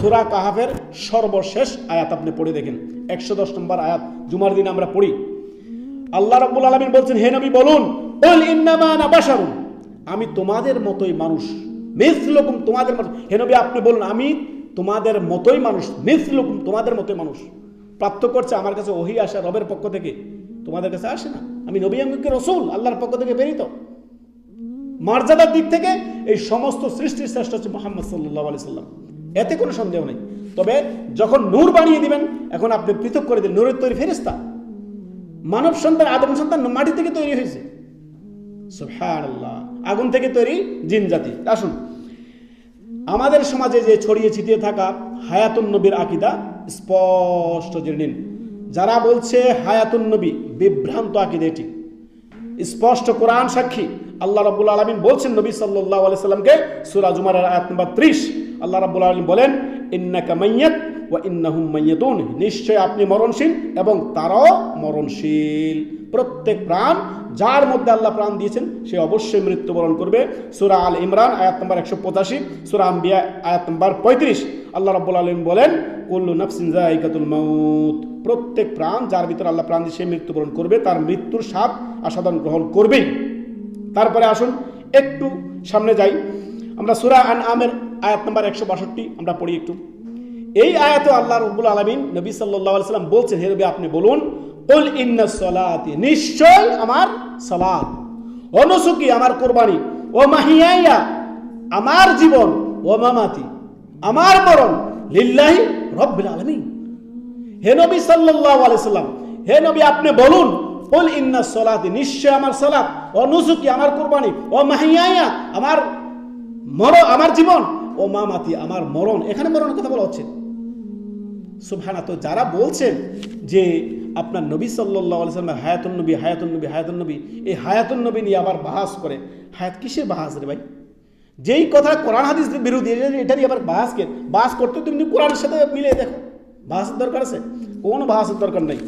সূরা কাহাফের সর্বশেষ আয়াত আপনি পড়ে দেখেন, 110 নম্বর আয়াত। জুমার দিন আমরা পড়ি। আল্লাহ রাব্বুল আলামিন বলছেন, হে নবী বলুন, কুল ইন্নামা আনা বাশারুন, আমি তোমাদের মতোই মানুষ, মিসলুকুম, তোমাদের মতো। হে নবী আপনি বলুন, আমি তোমাদের মতোই মানুষ, মিসলুকুম, তোমাদের মতোই মানুষ। পার্থক্য করছে, আমার কাছে ওহী আসে রবের পক্ষ থেকে, তোমাদের কাছে আসে না। আমি নবী, আমি রাসূল, আল্লাহর পক্ষ থেকে প্রেরিত। মর্যাদার দিক থেকে এই সমস্ত সৃষ্টির শ্রেষ্ঠ হচ্ছে মুহাম্মদ সাল্লাল্লাহু আলাইহি সাল্লাম, এতে কোনো সন্দেহ নেই। তবে যখন নূর বানিয়ে দিবেন, এখন আপনি পৃথক করে দিন, নূরের তৈরি ফেরেশতা। মানব সন্তান, আদম সন্তান মাটি থেকে তৈরি হয়েছে, সুবহানাল্লাহ, আগুন থেকে তৈরি জিন জাতি। আসুন, আমাদের সমাজে যে ছড়িয়ে ছিটিয়ে থাকা হায়াতুন নবীর আকীদা স্পষ্ট জেনে নিন। যারা বলছে হায়াতুন নবী, বিভ্রান্ত আকীদা এটি। স্পষ্ট কোরআন সাক্ষী। আল্লাহ রাব্বুল আলামিন বলছেন নবী সাল্লাল্লাহু আলাইহি সাল্লামকে, সূরা জুমারের আয়াত নম্বর 30, আল্লাহ রাব্বুল আলামিন বলেন, ইন্নাকা মাইয়াত ওয়া ইন্নাহুম মাইয়াতুন, নিশ্চয় আপনি মরণশীল এবং তারাও মরণশীল। প্রত্যেক প্রাণ, যার মধ্যে আল্লাহ প্রাণ দিয়েছেন, সে অবশ্যই মৃত্যুবরণ করবে। সূরা আল ইমরান আয়াত নম্বর 185, সূরা আম্বিয়া আয়াত নম্বর 35, আল্লাহ রাব্বুল আলামিন বলেন, কুল্লু নাফসিন যায়িকাতুল মাউত, প্রত্যেক প্রাণ, যার ভিতরে আল্লাহ প্রাণ দিয়ে সে মৃত্যুবরণ করবে, তার মৃত্যুর স্বাদ আস্বাদন গ্রহণ করবেই। তারপরে আসুন একটু সামনে যাই, আমরা সূরা আনআমের আয়াত নম্বর 162 আমরা পড়ি একটু। এই আয়াতে আল্লাহ রাব্বুল আলামিন নবী সাল্লাল্লাহু আলাইহি সাল্লাম বলছেন, হে নবী আপনি বলুন, কুল ইন্নাস সালাতি, নিশ্চয় আমার সালাত, ও নুসুকি, আমার কুরবানি, ও মাহিয়ায়া, আমার জীবন, ও মামাতি, আমার মরণ, লিল্লাহি রাব্বিল আলামিন। হে নবী সাল্লাল্লাহু আলাইহি সাল্লাম, হে নবী আপনি বলুন, কুল ইন্নাস সালাতি, নিশ্চয় আমার সালাত, ও নুসুকি, আমার কুরবানি, ও মাহিয়ায়া, আমার জীবন, ও মামাতি, আমার মরণ। এখানে মরণের কথা বলা হচ্ছে, সুবহানাল্লাহ। তো যারা বলছেন যে আপনার নবী সাল্লাল্লাহু আলাইহি সাল্লাম হায়াতুন নবী, হায়াতুন নবী, হায়াতুন নবী, এই হায়াতুন নবী নিয়ে আবার বাহাস করে, হায়াত কিসের বাহাস রে ভাই? যেই কথা কোরআন হাদিস বিরোধী, এটা নিয়ে আবার বাহাস করতে তুমি কোরআনের সাথে মিলিয়ে দেখো, বাহাসের দরকার আছে? কোনো বাহাসের দরকার নেই।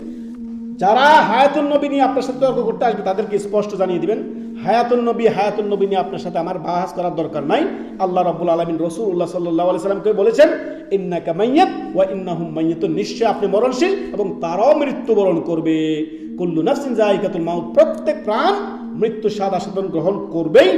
যারা হায়াতুন নবী নিয়ে আপনার সাথে তর্ক করতে আসবে, তাদেরকে স্পষ্ট জানিয়ে দিবেন, হায়াতুন নবী নিয়ে আপনার সাথে আমার বাহাস করার দরকার নাই। আল্লাহ রাব্বুল আলামিন রাসূলুল্লাহ সাল্লাল্লাহু আলাইহি সাল্লামকে বলেছেন, ইন্নাকা মাইয়াত ওয়া ইন্নাহুম মাইয়াতুন, নিশ্চয় আপনি মরণশীল এবং তারাও মৃত্যুবরণ করবে। কুল্লু নাফসিন যায়িকাতুল মাউত, প্রত্যেক প্রাণ মৃত্যু স্বাদ আস্বাদন গ্রহণ করবেই।